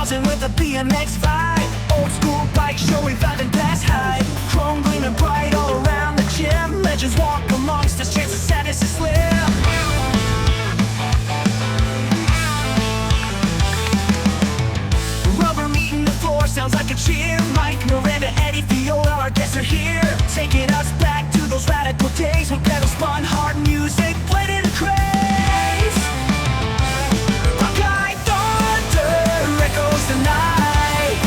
buzzing with a BMX vibe. Old school bike show reviving past hype. Chrome gleaming bright all around the gym. Legends walk amongst us, chance of sadness is slim. Rubber meeting the floor sounds like a cheer. Mike Miranda, Eddie Fiola, our guests are here, taking us back to those radical days when pedals spun hard music played in a craze. Buckeye thunder echoes the night.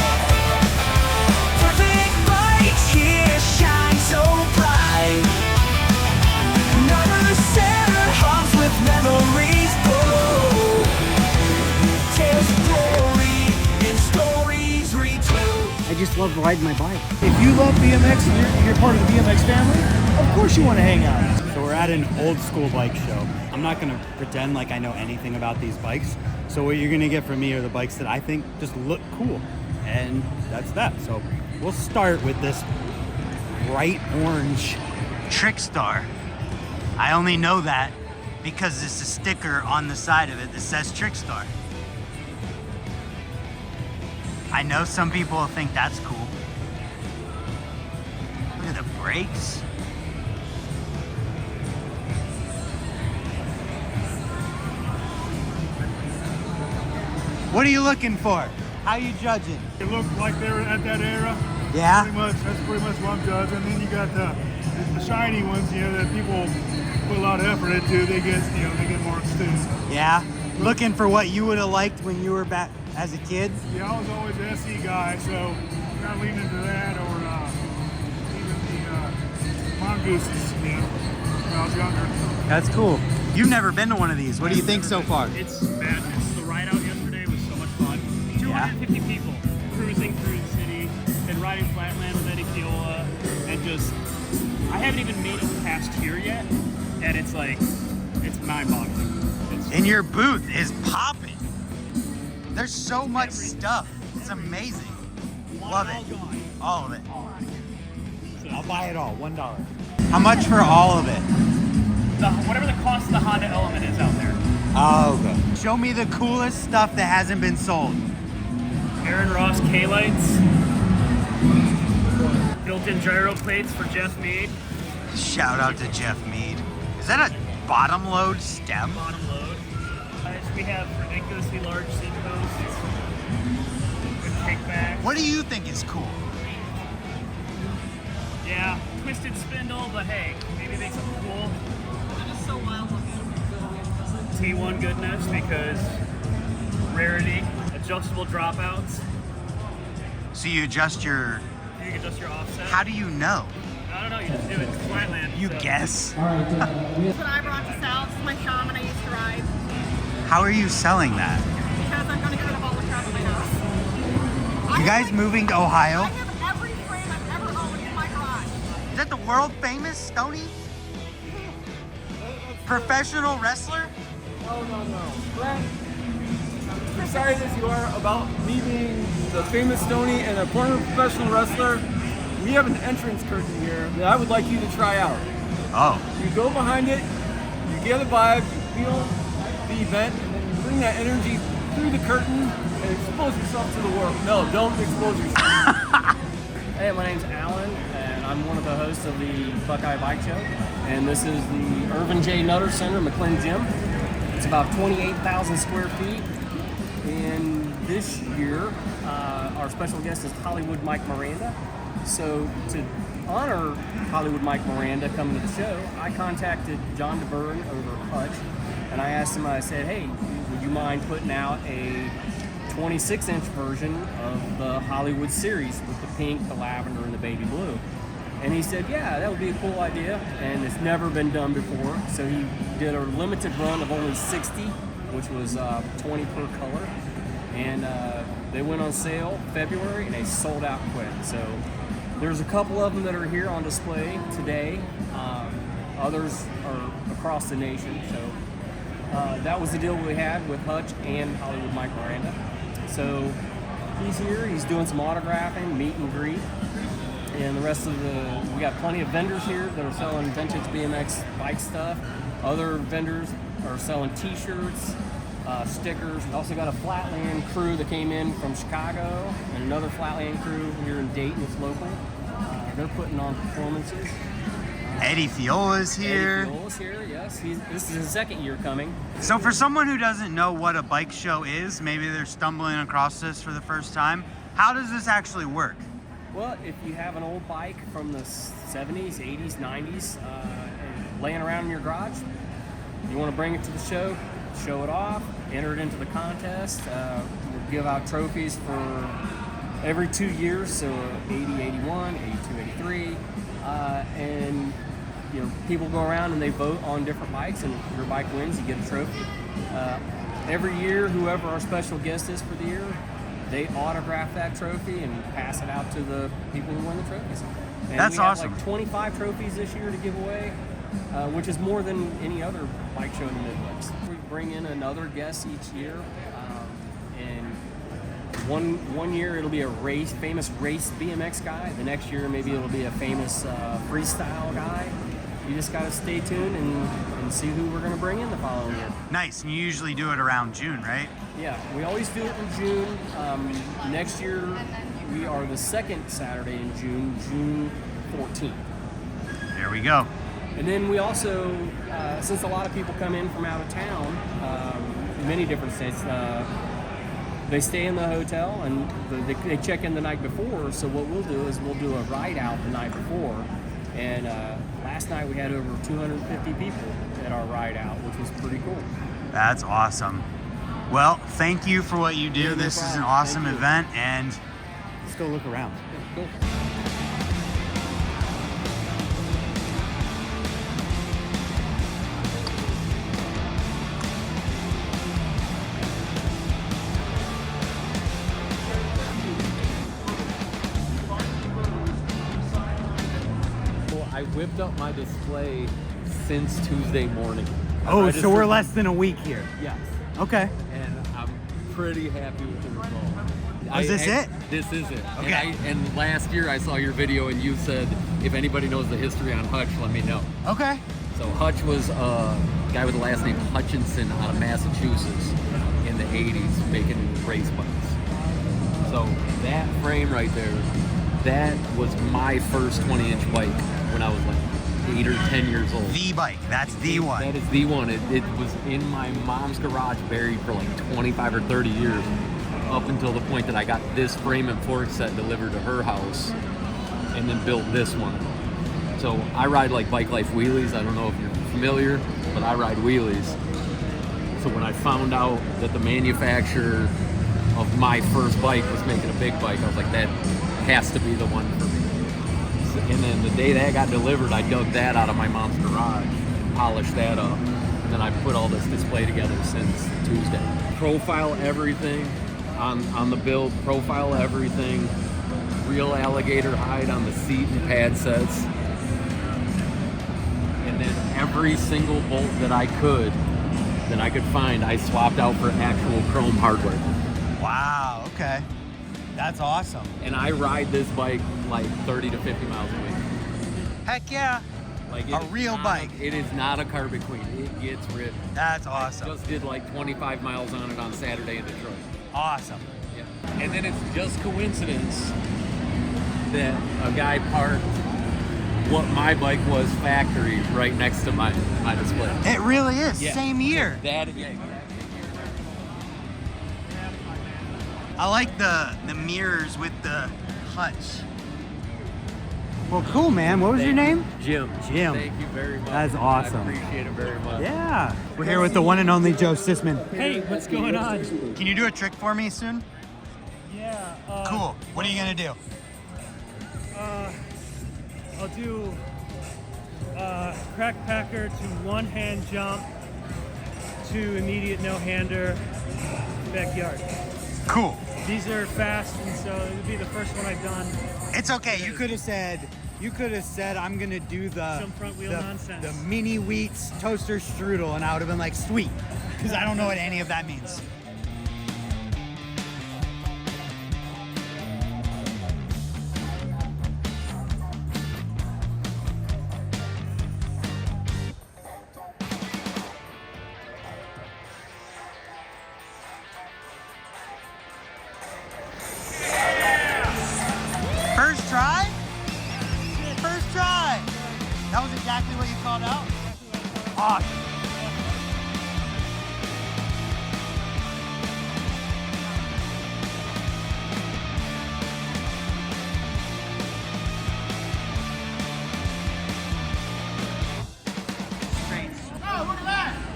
Perfect bikes here shine so bright. Another center hums with memories full. Tales of glory and stories retold. I just love riding my bike. If you love BMX and you're part of the BMX family, of course you want to hang out. So we're at an old school bike show. I'm not gonna pretend like I know anything about these bikes. So what you're gonna get from me are the bikes that I think just look cool. And that's that. So we'll start with this bright orange Trickstar. I only know that because there's a sticker on the side of it that says Trickstar. I know some people will think that's cool. Look at the brakes. What are you looking for? How are you judging? It looked like they were at that era. Yeah? That's pretty much what I'm judging. And then you got the shiny ones, that people put a lot of effort into. They get marks too. Yeah? Looking for what you would have liked when you were back as a kid? Yeah, I was always an SE guy, so kind of leaning into that, or even the mongooses, when I was younger. That's cool. You've never been to one of these. What do you think so far? It's madness. The ride out yesterday was so much fun. 250 people cruising through the city and riding Flatland with Eddie Fiola, and just, I haven't even made it past here yet, and it's mind-boggling. And your booth is popping. There's so much stuff. It's amazing. Love it. All of it. I'll buy it all. $1. How much for all of it? Whatever the cost of the Honda Element is out there. Oh, okay. Show me the coolest stuff that hasn't been sold. Aaron Ross K-lights. Built-in gyro plates for Jeff Mead. Shout out to Jeff Mead. Is that a bottom load stem? Bottom load. We have ridiculously large seat posts with kickback. What do you think is cool? Yeah, twisted spindle, but hey, maybe make something cool. It is so wild looking. T1 goodness because rarity, adjustable dropouts. So you adjust your... You can adjust your offset. How do you know? I don't know, you just do it. It's Flatland. You guess? That's what I brought to sell. This is my Shaman I used to ride. How are you selling that? Because I'm going to get rid of all the crap in my house. You guys moving to Ohio? I have every frame I've ever owned in my garage. Is that the world famous Stoney? Professional wrestler? No. Brant, as excited as you are about me being the famous Stoney and a former professional wrestler, we have an entrance curtain here that I would like you to try out. Oh. You go behind it, you get a vibe, you feel the event, and then you bring that energy through the curtain and expose yourself to the world. No, don't expose yourself. Hey, my name's Alan, and I'm one of the hosts of the Buckeye Bike Show. And this is the Irvin J. Nutter Center, McLean Gym. It's about 28,000 square feet. And this year, our special guest is Hollywood Mike Miranda. So to honor Hollywood Mike Miranda coming to the show, I contacted John DeBurn over Hutch, and I asked him, I said, hey, would you mind putting out a 26-inch version of the Hollywood series with the pink, the lavender, and the baby blue? And he said, yeah, that would be a cool idea, and it's never been done before. So he did a limited run of only 60, which was 20 per color. And they went on sale February, and they sold out quick. So there's a couple of them that are here on display today. Others are across the nation. So that was the deal we had with Hutch and Hollywood Mike Miranda. So he's here, he's doing some autographing, meet and greet. And the rest of we got plenty of vendors here that are selling vintage BMX bike stuff. Other vendors are selling t-shirts, stickers. We also got a Flatland crew that came in from Chicago, and another Flatland crew here in Dayton. It's local. They're putting on performances. Eddie Fiola is here. Eddie Fiola's here, yes. This is his second year coming. So for someone who doesn't know what a bike show is, maybe they're stumbling across this for the first time, how does this actually work? Well, if you have an old bike from the 70s, 80s, 90s, and laying around in your garage, you want to bring it to the show it off, enter it into the contest. We'll give out trophies for every 2 years, so 80, 81, 82, 83, and people go around and they vote on different bikes, and if your bike wins, you get a trophy. Every year, whoever our special guest is for the year, they autograph that trophy and pass it out to the people who won the trophies. And That's awesome. We have like 25 trophies this year to give away, which is more than any other bike show in the Midwest. We bring in another guest each year, and one year it'll be a famous race BMX guy. The next year maybe it'll be a famous freestyle guy. You just got to stay tuned and see who we're going to bring in the following year. Nice, and you usually do it around June, right? Yeah, we always do it in June. Next year we are the second Saturday in June 14th. There we go. And then we also, since a lot of people come in from out of town, many different states, they stay in the hotel and they check in the night before. So what we'll do is we'll do a ride out the night before. And last night we had over 250 people at our ride out, which was pretty cool. That's awesome. Well, thank you for what you do. Yeah, no This is an problem. awesome Thank you. event, and let's go look around. Cool. I whipped up my display since Tuesday morning. Oh, so we're less than a week here. Yes. Okay. And I'm pretty happy with the result. Is this it? This is it. Okay. And last year I saw your video and you said, if anybody knows the history on Hutch, let me know. Okay. So Hutch was a guy with the last name Hutchinson out of Massachusetts in the 80s making race bikes. So that frame right there, that was my first 20-inch bike when I was like 8 or 10 years old. The bike. That's the one. That is the one. It was in my mom's garage buried for like 25 or 30 years up until the point that I got this frame and fork set delivered to her house and then built this one. So I ride like Bike Life wheelies. I don't know if you're familiar, but I ride wheelies. So when I found out that the manufacturer of my first bike was making a big bike, I was like, that has to be the one for me. And then the day that got delivered, I dug that out of my mom's garage and polished that up. And then I put all this display together since Tuesday. Profile everything on the build, profile everything. Real alligator hide on the seat and pad sets. And then every single bolt that I could find, I swapped out for actual chrome hardware. Wow. Okay. That's awesome. And I ride this bike like 30 to 50 miles a week. Heck yeah. Like A real bike. It is not a Carbon Queen. It gets ridden. That's awesome. Just did like 25 miles on it on Saturday in Detroit. Awesome. Yeah. And then it's just coincidence that a guy parked what my bike was factory right next to my display. It really is. Yeah. Same year. That I like the mirrors with the Hutch. Well, cool, man. What was your name? Jim. Jim. Thank you very much. That's awesome. I appreciate it very much. Yeah. We're here with the one and only Joe Cicman. Hey, what's going on? Can you do a trick for me soon? Yeah. Cool. What are you gonna do? I'll do crack packer to one hand jump to immediate no hander backyard. Cool. These are fast, and so it would be the first one I've done. It's okay. You could have said I'm gonna do Some front wheel nonsense. the mini wheats toaster strudel, and I would have been like, sweet, because I don't know what any of that means.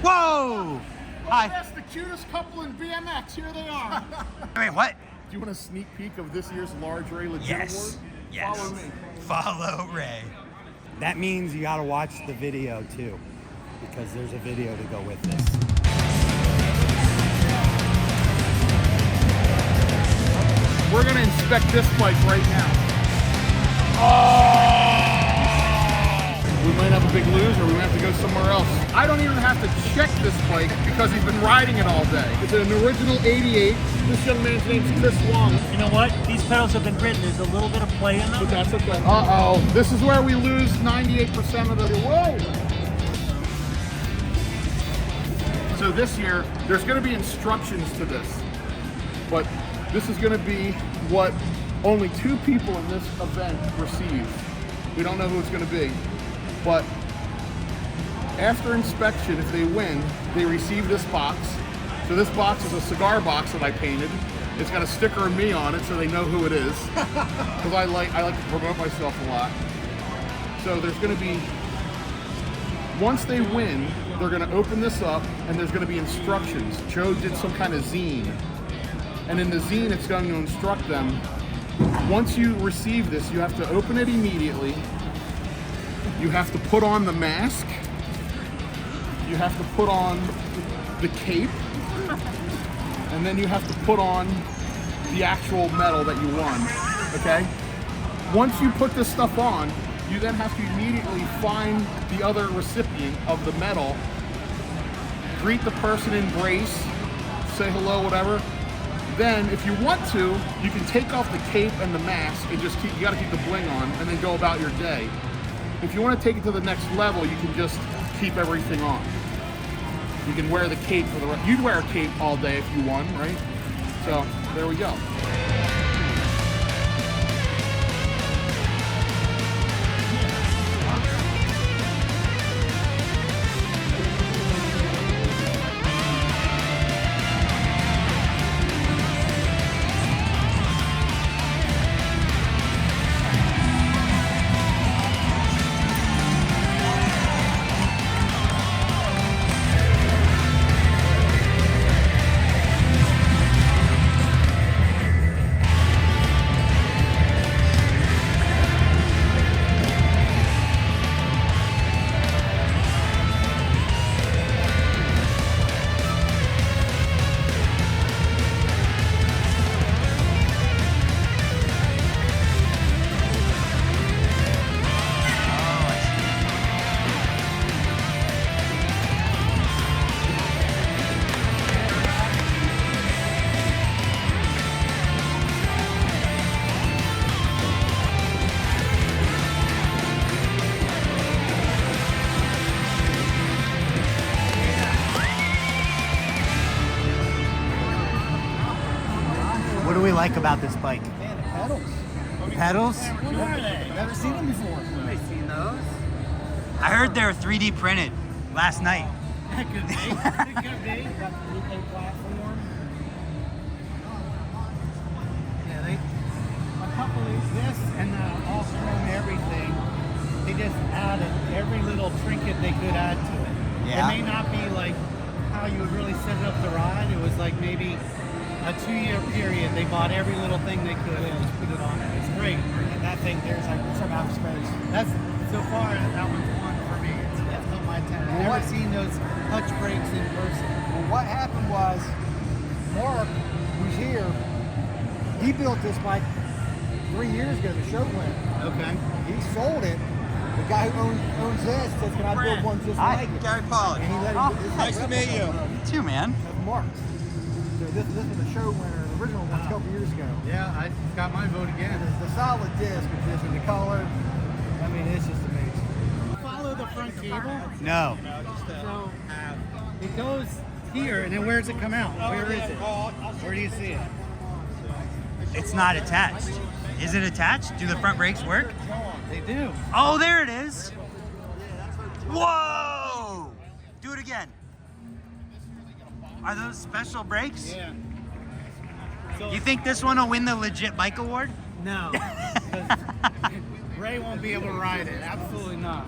Whoa! Hi. That's the cutest couple in BMX. Here they are. Wait, what? Do you want a sneak peek of this year's Large Ray Legit Yes. Award? Yes. Follow me. Follow Ray. That means you got to watch the video too, because there's a video to go with this. We're going to inspect this bike right now. We might have a big lose, or we might have to go somewhere else. I don't even have to check this bike because he's been riding it all day. It's an original 88. This young man's name's Chris Long. You know what? These pedals have been ridden. There's a little bit of play in them. But that's okay. Uh-oh. This is where we lose 98% of the... Whoa! So this year, there's going to be instructions to this. But this is going to be what only 2 people in this event receive. We don't know who it's going to be. But after inspection, if they win, they receive this box. So this box is a cigar box that I painted. It's got a sticker of me on it so they know who it is. Because I like to promote myself a lot. So there's going to be, once they win, they're going to open this up and there's going to be instructions. Joe did some kind of zine. And in the zine, it's going to instruct them. Once you receive this, you have to open it immediately. You have to put on the mask. You have to put on the cape. And then you have to put on the actual medal that you won, okay? Once you put this stuff on, you then have to immediately find the other recipient of the medal, greet the person, embrace, say hello, whatever. Then, if you want to, you can take off the cape and the mask and just you gotta keep the bling on and then go about your day. If you want to take it to the next level, you can just keep everything on. You can wear the cape for the rest. You'd wear a cape all day if you won, right? So, there we go. What do we like about this bike? Man, the pedals. Pedals? What are they? Never seen them before. I've seen those. I heard they were 3D printed last night. That could be. It could be. Got the 3K platform. Yeah, they. A couple of this and the all-chrome everything. They just added every little trinket they could add to it. Yeah. It may not be like how you would really set it up to ride. It was like maybe a 2-year period. They bought every little thing they could and just put it on there. It's great. And that thing there's like some out of space. That's so far that one's one for me. That's on my 10. I've never seen those clutch brakes in person. Well, what happened was Mark, who's here, he built this bike 3 years ago, the show winner. Okay. He sold it. The guy who owns this says, can I build one just like it? Gary Pollard. And he let him this Nice to meet you. You too, man. Of Mark's. So this was the show winner, the original one a couple years ago. Yeah, I got my vote again. The solid disc is just in the color. I mean, it's just amazing. Follow the front cable. No. So it goes here, and then where does it come out? Where is it? Where do you see it? It's not attached. Is it attached? Do the front brakes work? They do. Oh, there it is. Whoa! Do it again. Are those special brakes? Yeah. So, You think this one will win the Legit Bike Award? No. Ray won't be able to ride it. Absolutely not.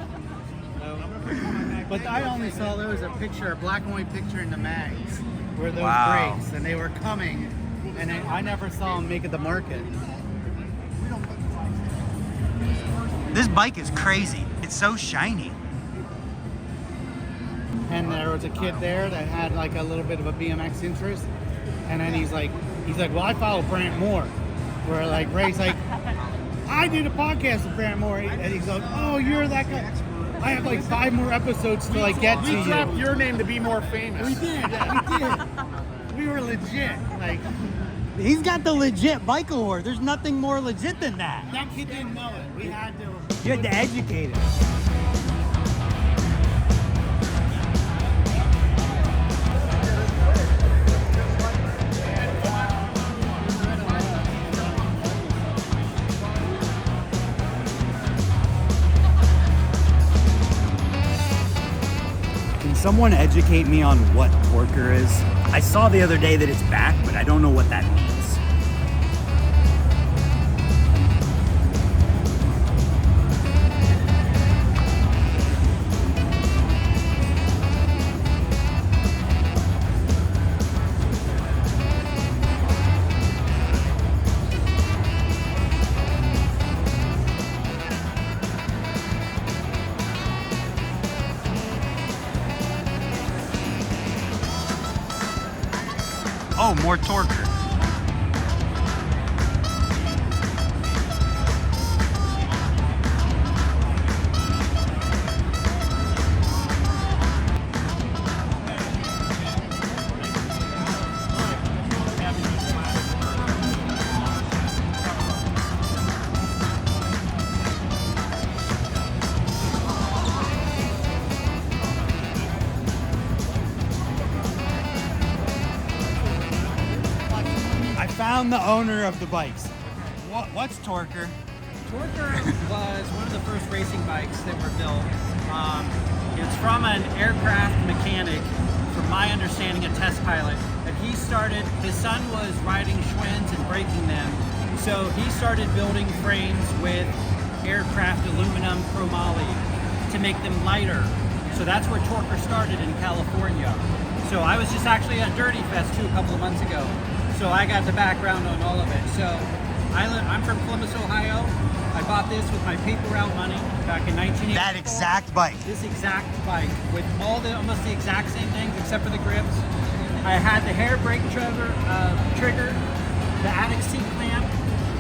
But I only saw there was a picture, a black and white picture in the mags where those Wow. breaks, and they were coming, and I never saw them make it to market. This bike is crazy. It's so shiny. And there was a kid there that had like a little bit of a BMX interest, and then he's like, well, I follow Brant Moore. Where like Ray's like, I did a podcast with Brant Moore, and he's like, oh, you're that guy. I have like 5 more episodes to like get to We you. dropped your name to be more famous. We did, we did. We were legit. Like He's got the legit bike award. There's nothing more legit than that. that kid didn't know it. We had to. You had to educate him. Can someone educate me on what Torker is? I saw the other day that it's back, but I don't know what that means. Oh, more Torker. Found the owner of the bikes. What's Torker? Torker was one of the first racing bikes that were built. It's from an aircraft mechanic, from my understanding, a test pilot. And he started, his son was riding Schwinns and breaking them. So he started building frames with aircraft aluminum chromoly to make them lighter. So that's where Torker started in California. So I was just actually at Dirty Fest too a couple of months ago. So I got the background on all of it. So I'm from Columbus, Ohio. I bought this with my paper route money back in 1980. That exact bike. This exact bike with almost the exact same things except for the grips. I had the hair brake trigger, the attic seat clamp.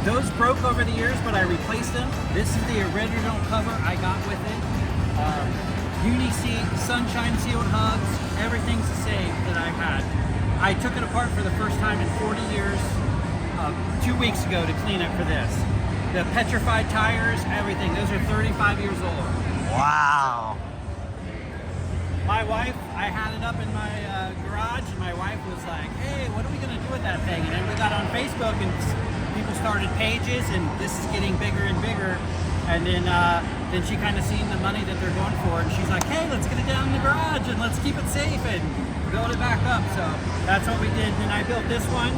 Those broke over the years, but I replaced them. This is the original cover I got with it. Uni seat, sunshine sealed hubs, everything's the same that I had. I took it apart for the first time in 40 years 2 weeks ago to clean it for this. The petrified tires, everything, those are 35 years old. Wow. My wife, I had it up in my garage, and my wife was like, hey, what are we going to do with that thing? And then we got on Facebook, and people started pages, and this is getting bigger and bigger. And then she kind of seen the money that they're going for, and she's like, hey, let's get it down in the garage, and let's keep it safe, and build it back up. So that's what we did. And I built this one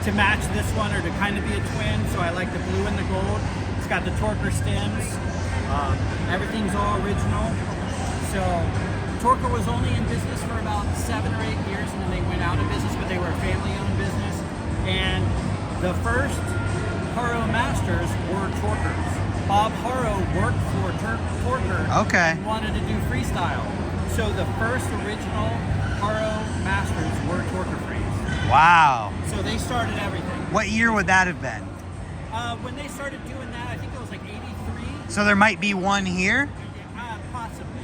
to match this one, or to kind of be a twin. So I like the blue and the gold. It's got the Torker stems. Everything's all original. So Torker was only in business for about 7 or 8 years, and then they went out of business, but they were a family-owned business. And the first Haro Masters were Torkers. Bob Haro worked for Torker and wanted to do freestyle. So the first original Haro Masters were Torker frames. Wow. So they started everything. What year would that have been? When they started doing that, I think it was like 83. So there might be one here? Possibly.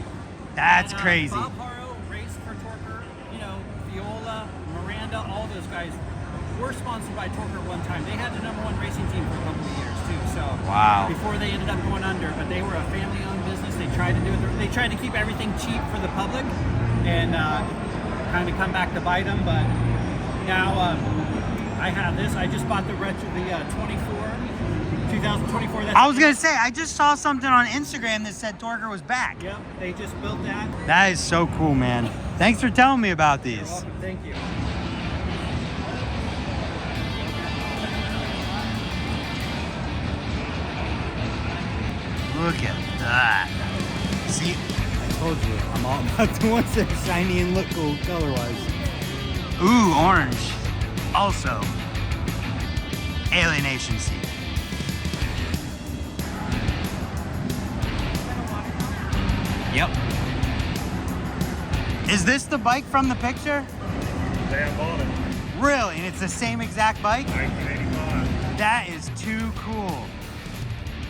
That's crazy. Bob Haro raced for Torker. You know, Fiola, Miranda, all those guys were sponsored by Torker one time. They had the #1 racing team for a couple of years too. So wow. Before they ended up going under, but they were a family-owned business. They tried to do it. They tried to keep everything cheap for the public, and kind of come back to bite them. But now I have this. I just bought the 2024. I was gonna say, I just saw something on Instagram that said Torker was back. Yep, they just built that. That is so cool, man. Thanks for telling me about these. You're welcome. Thank you. Look at that. See, told you, I'm all about the ones that are shiny and look cool color-wise. Ooh, orange. Also, alienation seat. Yep. Is this the bike from the picture? Dan bought it. Really? And it's the same exact bike? 1985. That is too cool.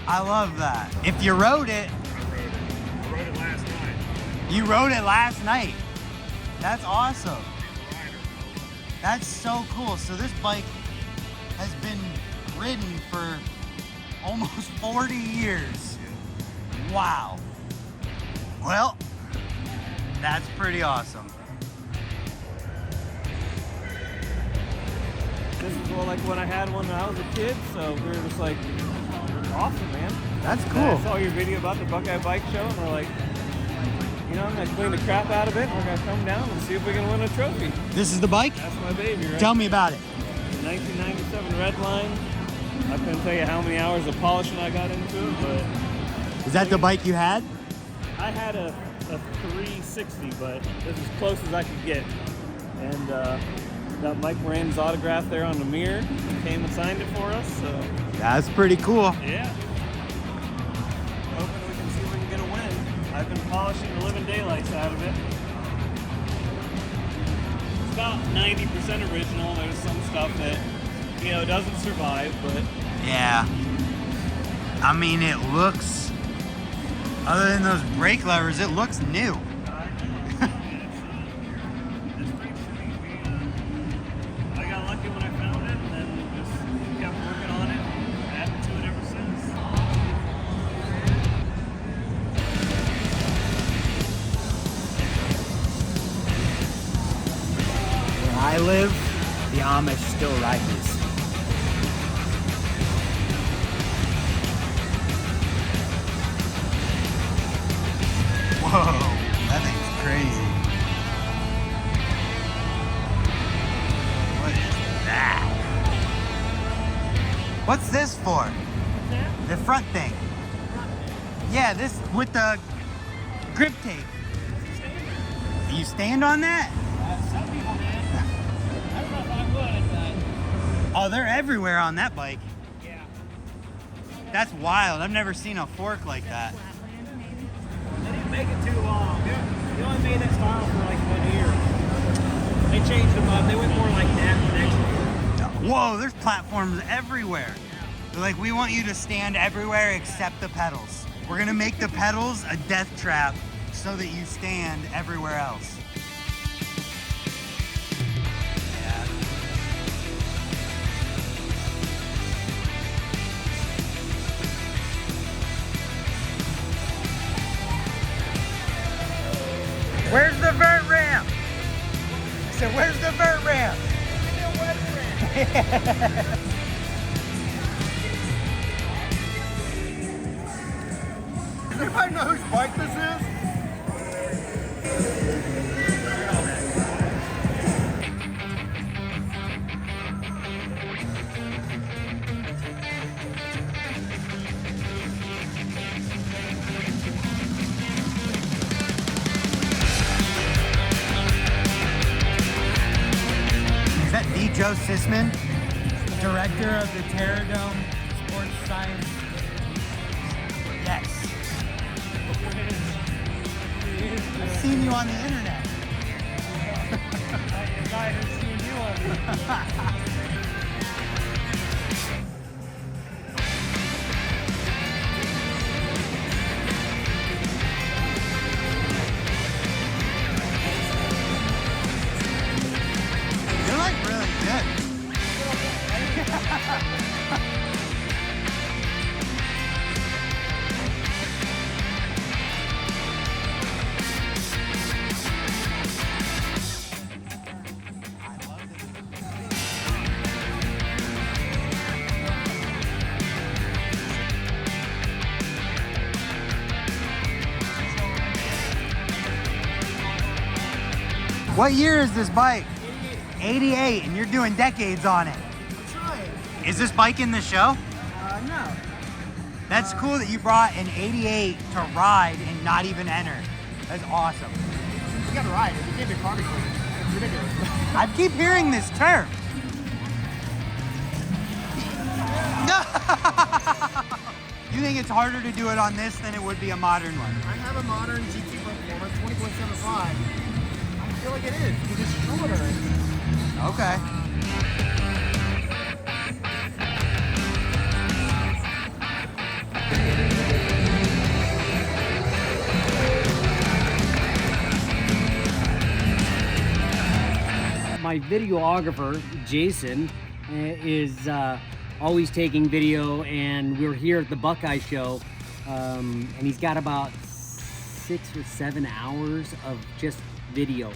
I love that. If you rode it, I rode it last night. you rode it last night. That's awesome. That's so cool. So this bike has been ridden for almost 40 years. Wow. Well, that's pretty awesome. This is well, like when I had one when I was a kid, so we were just like, awesome, man. That's And cool. I saw your video about the Buckeye Bike Show, and we're like, you know, I'm gonna clean the crap out of it, and we're gonna come down and see if we can win a trophy. This is the bike? That's my baby, right? Tell me about it. The 1997 Redline. I couldn't tell you how many hours of polishing I got into it, but Is that the bike you had? I had a 360, but this is as close as I could get. And got Mike Miranda's autograph there on the mirror. He came and signed it for us, so That's pretty cool. yeah. Hoping we can see if we can get a win. I've been polishing the living daylights out of it. It's about 90% original. There's some stuff that, you know, doesn't survive, but Yeah. I mean, it looks, other than those brake levers, it looks new. it's pretty sweet. I got lucky when I found it, and then just kept working on it, adding to it ever since. Where I live, the Amish still ride these. Whoa, that thing's crazy. What is that? What's this for? The front thing. Yeah, this with the grip tape. You stand on that? Some people, man. I don't know if I would, but Oh, they're everywhere on that bike. yeah. That's wild. I've never seen a fork like that. They didn't make it too long. They only made that style for like 1 year. They changed them up. They went more like that the next year. Whoa, there's platforms everywhere. They're like, we want you to stand everywhere except the pedals. We're gonna make the pedals a death trap so that you stand everywhere else. Yeah. Where's the vert ramp? I said, where's the vert ramp? Does anybody know whose bike this is? Is that D. Joe Cicman, director of the Terradome Sports Science? Yes. I've seen you on the internet. The guy who's seen you on it. You're like really good. What year is this bike? 88, and you're doing decades on it. I'm trying. Is this bike in the show? No. That's cool that you brought an 88 to ride and not even enter. That's awesome. You gotta ride it. You can't be carving with it. It's ridiculous. I keep hearing this term. You think it's harder to do it on this than it would be a modern one? I have a modern GT Performance 20.75. I feel like it is because it's shorter. Okay. My videographer, Jason, is always taking video, and we're here at the Buckeye show, and he's got about 6 or 7 hours of just video.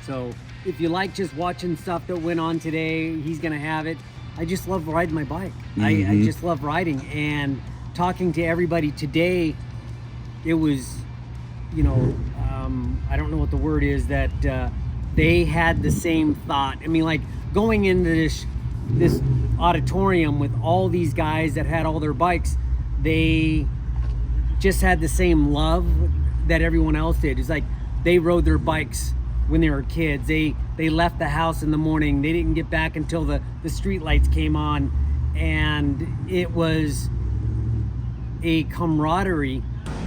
So if you like just watching stuff that went on today, he's gonna have it. I just love riding my bike. I just love riding, and talking to everybody today, it was, you know, I don't know what the word is, that they had the same thought. I mean, like going into this auditorium with all these guys that had all their bikes, they just had the same love that everyone else did. It's like they rode their bikes when they were kids. They left the house in the morning. They didn't get back until the street lights came on, and it was a camaraderie.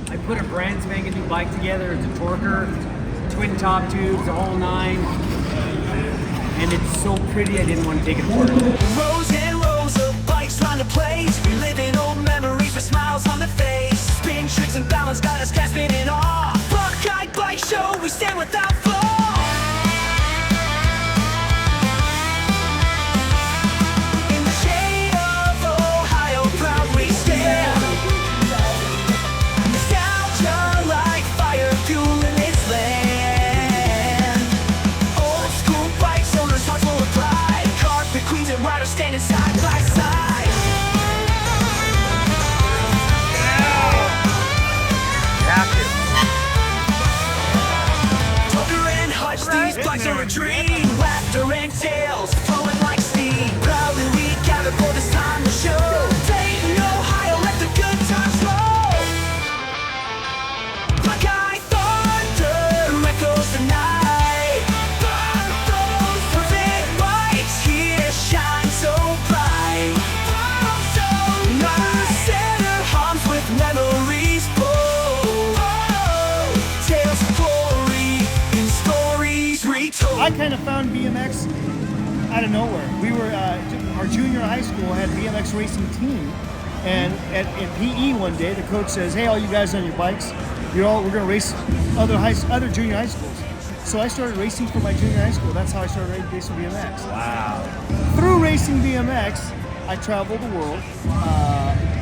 I put a brand spanking new bike together. It's a Torker, twin top tubes, the whole 9. And it's so pretty, I didn't want to take it apart. Rows and rows of bikes round the place, reliving old memories with smiles on the face. Spin tricks and balance got us gasping in awe. Buckeye Bike Show, we stand without flaw. In the shade of Ohio, proudly stand. Nostalgia like fire fueling its land. Old school bikes, owners hearts full of pride. Carpet queens and riders standing side by side. Torker and Hutch, these bikes are a dream. Laughter and tales flowing like steam. Proudly we gather for this time to show. Dayton, Ohio, let the good times roll. Buckeye thunder echoes tonight. Those perfect bikes here shine so bright. Our center hums with memories full. Tales of glory and stories retold. I kind of found BMX out of nowhere. We were, our junior high school had a BMX racing team, and in PE one day, the coach says, "Hey, all you guys on your bikes, we're gonna race other junior high schools." So I started racing for my junior high school. That's how I started racing BMX. Wow. Through racing BMX, I traveled the world,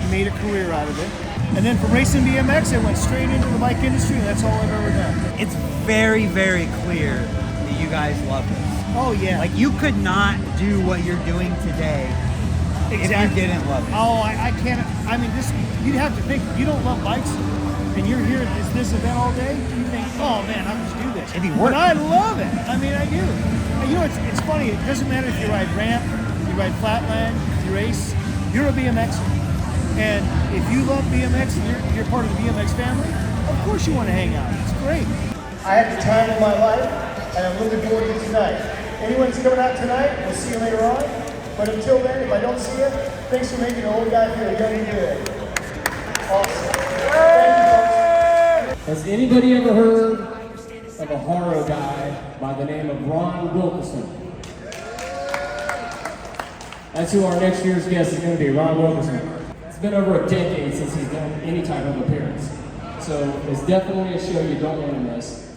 made a career out of it, and then from racing BMX, I went straight into the bike industry, and that's all I've ever done. It's very, very clear that you guys love this. Oh yeah. Like you could not do what you're doing today if you didn't love it. Oh, I can't. I mean, you'd have to think, you don't love bikes, and you're here at this event all day, you think, oh man, I just do this. It'd be work. But I love it. I mean, I do. And you know, it's funny. It doesn't matter if you ride Brant, you ride Flatland, you race, you're a BMXer. And if you love BMX and you're part of the BMX family, of course you want to hang out. It's great. I had the time of my life, and I'm looking forward to tonight. Anyone's coming out tonight, we'll see you later on. But until then, if I don't see you, thanks for making an old guy feel young and good. Awesome. Thank you, folks. Has anybody ever heard of a horror guy by the name of Ron Wilkerson? That's who our next year's guest is going to be, Ron Wilkerson. It's been over a decade since he's done any type of appearance. So it's definitely a show you don't want to miss.